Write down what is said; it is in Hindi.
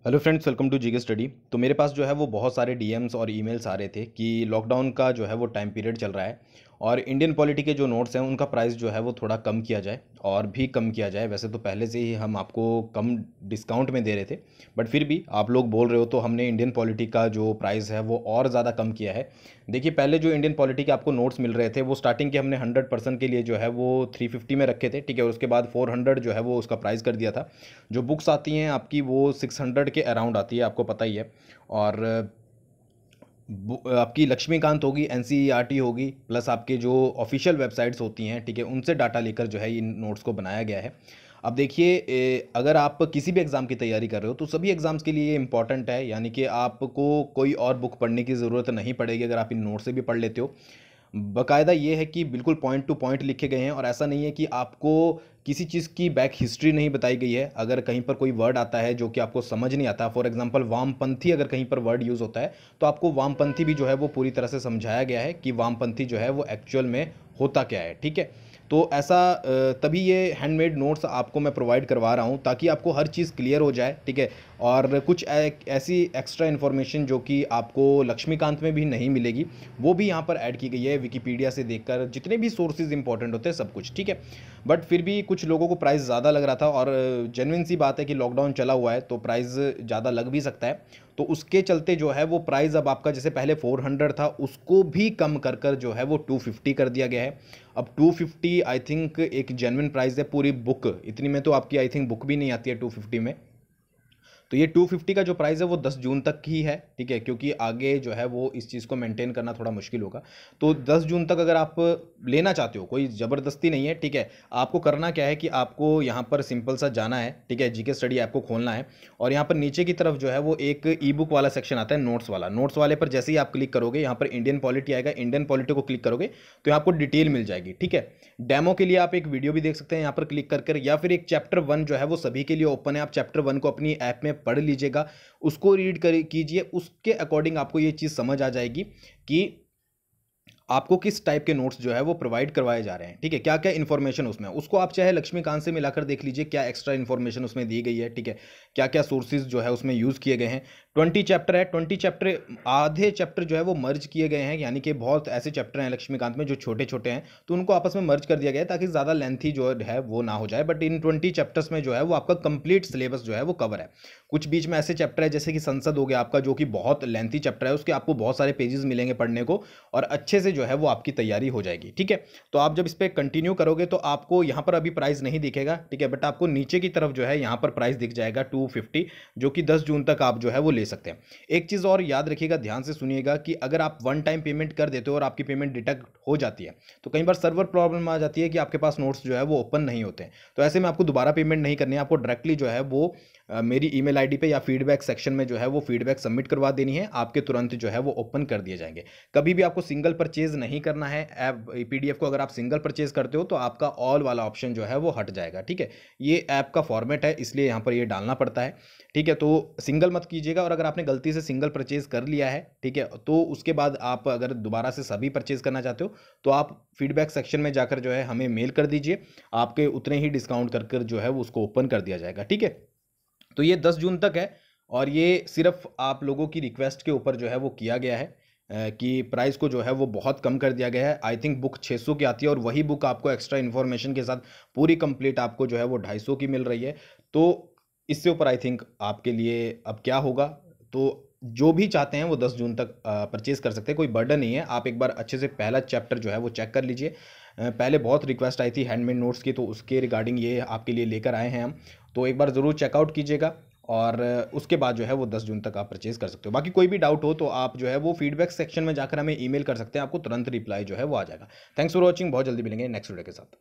Hello friends, welcome to GK study. तो मेरे पास जो है वो बहुत सारे डीएम्स और ईमेल्स आ रहे थे कि लॉकडाउन का जो है वो टाइम पीरियड चल रहा है और इंडियन पॉलिटी के जो नोट्स हैं उनका प्राइस जो है वो थोड़ा कम किया जाए और भी कम किया जाए। वैसे तो पहले से ही हम आपको कम डिस्काउंट में दे रहे थे, बट फिर भी आप लोग बोल रहे हो तो हमने इंडियन पॉलिटी का जो प्राइस है वो और ज़्यादा कम किया है। देखिए, पहले जो इंडियन पॉलिटी के आपको नोट्स मिल रहे थे वो स्टार्टिंग के हमने 100% के लिए जो है वो 350 में रखे थे, ठीक है। और उसके बाद 400 जो है वो उसका प्राइस कर दिया था। जो बुक्स आती हैं आपकी वो 600 के अराउंड आती है, आपको पता ही है। और आपकी लक्ष्मीकांत होगी, एनसीईआरटी होगी, प्लस आपके जो ऑफिशियल वेबसाइट्स होती हैं, ठीक है, उनसे डाटा लेकर जो है इन नोट्स को बनाया गया है। अब देखिए, अगर आप किसी भी एग्ज़ाम की तैयारी कर रहे हो तो सभी एग्ज़ाम्स के लिए ये इंपॉर्टेंट है, यानी कि आपको कोई और बुक पढ़ने की ज़रूरत नहीं पड़ेगी अगर आप इन नोट से भी पढ़ लेते हो। बाकायदा ये है कि बिल्कुल पॉइंट टू पॉइंट लिखे गए हैं और ऐसा नहीं है कि आपको किसी चीज़ की बैक हिस्ट्री नहीं बताई गई है। अगर कहीं पर कोई वर्ड आता है जो कि आपको समझ नहीं आता, फॉर एग्जांपल वामपंथी अगर कहीं पर वर्ड यूज़ होता है तो आपको वामपंथी भी जो है वो पूरी तरह से समझाया गया है कि वामपंथी जो है वो एक्चुअल में होता क्या है, ठीक है। तो ऐसा तभी ये हैंडमेड नोट्स आपको मैं प्रोवाइड करवा रहा हूँ ताकि आपको हर चीज़ क्लियर हो जाए, ठीक है। और कुछ ऐसी एक्स्ट्रा इन्फॉर्मेशन जो कि आपको लक्ष्मीकांत में भी नहीं मिलेगी वो भी यहाँ पर ऐड की गई है विकिपीडिया से देखकर, जितने भी सोर्सेज इंपॉर्टेंट होते हैं सब कुछ, ठीक है। बट फिर भी कुछ लोगों को प्राइस ज़्यादा लग रहा था और जेन्युइन सी बात है कि लॉकडाउन चला हुआ है तो प्राइस ज़्यादा लग भी सकता है। तो उसके चलते जो है वो प्राइस अब आपका जैसे पहले 400 था उसको भी कम कर कर जो है वो 250 कर दिया गया है। अब 250 आई थिंक एक जेन्युइन प्राइस है। पूरी बुक इतनी में तो आपकी आई थिंक बुक भी नहीं आती है 250 में। तो ये 250 का जो प्राइस है वो 10 जून तक ही है, ठीक है, क्योंकि आगे जो है वो इस चीज़ को मेंटेन करना थोड़ा मुश्किल होगा। तो 10 जून तक अगर आप लेना चाहते हो, कोई ज़बरदस्ती नहीं है, ठीक है। आपको करना क्या है कि आपको यहाँ पर सिंपल सा जाना है, ठीक है, जीके स्टडी ऐप को खोलना है और यहाँ पर नीचे की तरफ जो है वो एक ई बुक वाला सेक्शन आता है, नोट्स वाला। नोट्स वाले पर जैसे ही आप क्लिक करोगे यहाँ पर इंडियन पॉलिटी आएगा, इंडियन पॉलिटी को क्लिक करोगे तो आपको डिटेल मिल जाएगी, ठीक है। डेमो के लिए आप एक वीडियो भी देख सकते हैं यहाँ पर क्लिक कर या फिर एक चैप्टर 1 जो है वो सभी के लिए ओपन है, आप चैप्टर 1 को अपनी ऐप में पढ़ लीजिएगा, उसको रीड कर कीजिए। उसके अकॉर्डिंग आपको ये चीज़ समझ आ जाएगी कि आपको किस टाइप के नोट्स जो है वो प्रोवाइड करवाए जा रहे हैं, ठीक है, क्या क्या इन्फॉर्मेशन उसमें है। उसको आप चाहे लक्ष्मीकांत से मिलाकर देख लीजिए क्या एक्स्ट्रा इन्फॉर्मेशन उसमें दी गई है, ठीक है, क्या क्या सोर्सेज जो है उसमें यूज़ किए गए हैं। 20 चैप्टर है, 20 चैप्टर, आधे चैप्टर जो है वो मर्ज किए गए हैं, यानी कि बहुत ऐसे चैप्टर हैं लक्ष्मीकांत में जो छोटे छोटे हैं तो उनको आपस में मर्ज कर दिया गया है ताकि ज़्यादा लेंथी जो है वो ना हो जाए। बट इन 20 चैप्टर्स में जो है वो आपका कंप्लीट सिलेबस जो है वो कवर है। कुछ बीच में ऐसे चैप्टर है जैसे कि संसद हो गया आपका, जो कि बहुत लेंथी चैप्टर है, उसके आपको बहुत सारे पेजेस मिलेंगे पढ़ने को और अच्छे से जो है वो आपकी तैयारी हो जाएगी, ठीक है। तो आप जब इस पर कंटिन्यू करोगे तो आपको यहाँ पर अभी प्राइस नहीं दिखेगा, ठीक है, बट आपको नीचे की तरफ जो है यहाँ पर प्राइस दिख जाएगा 250, जो कि 10 जून तक आप जो है वो ले सकते हैं। एक चीज़ और याद रखिएगा, ध्यान से सुनिएगा कि अगर आप वन टाइम पेमेंट कर देते हो और आपकी पेमेंट डिटेक्ट हो जाती है तो कई बार सर्वर प्रॉब्लम आ जाती है कि आपके पास नोट्स जो है वो ओपन नहीं होते हैं। तो ऐसे में आपको दोबारा पेमेंट नहीं करनी है, आपको डायरेक्टली जो है वो मेरी ईमेल आईडी पे या फीडबैक सेक्शन में जो है वो फीडबैक सबमिट करवा देनी है, आपके तुरंत जो है वो ओपन कर दिए जाएंगे। कभी भी आपको सिंगल परचेज नहीं करना है ऐप पीडीएफ को। अगर आप सिंगल परचेज करते हो तो आपका ऑल वाला ऑप्शन जो है वो हट जाएगा, ठीक है। ये ऐप का फॉर्मेट है इसलिए यहाँ पर ये डालना पड़ता है, ठीक है। तो सिंगल मत कीजिएगा और अगर आपने गलती से सिंगल परचेज कर लिया है, ठीक है, तो उसके बाद आप अगर दोबारा से सभी परचेज करना चाहते हो तो आप फीडबैक सेक्शन में जाकर जो है हमें मेल कर दीजिए, आपके उतने ही डिस्काउंट कर कर जो है वो उसको ओपन कर दिया जाएगा, ठीक है। तो ये 10 जून तक है और ये सिर्फ आप लोगों की रिक्वेस्ट के ऊपर जो है वो किया गया है कि प्राइस को जो है वो बहुत कम कर दिया गया है। आई थिंक बुक 600 की आती है और वही बुक आपको एक्स्ट्रा इन्फॉर्मेशन के साथ पूरी कंप्लीट आपको जो है वो 250 की मिल रही है। तो इससे ऊपर आई थिंक आपके लिए अब क्या होगा। तो जो भी चाहते हैं वो 10 जून तक परचेज कर सकते हैं, कोई बर्डन नहीं है। आप एक बार अच्छे से पहला चैप्टर जो है वो चेक कर लीजिए। पहले बहुत रिक्वेस्ट आई थी हैंडमेड नोट्स की, तो उसके रिगार्डिंग ये आपके लिए लेकर आए हैं हम। तो एक बार ज़रूर चेकआउट कीजिएगा और उसके बाद जो है वो 10 जून तक आप परचेज कर सकते हो। बाकी कोई भी डाउट हो तो आप जो है वो फीडबैक सेक्शन में जाकर हमें ईमेल कर सकते हैं, आपको तुरंत रिप्लाई जो है वो आ जाएगा। थैंक्स फॉर वॉचिंग, बहुत जल्दी मिलेंगे नेक्स्ट वीडियो के साथ।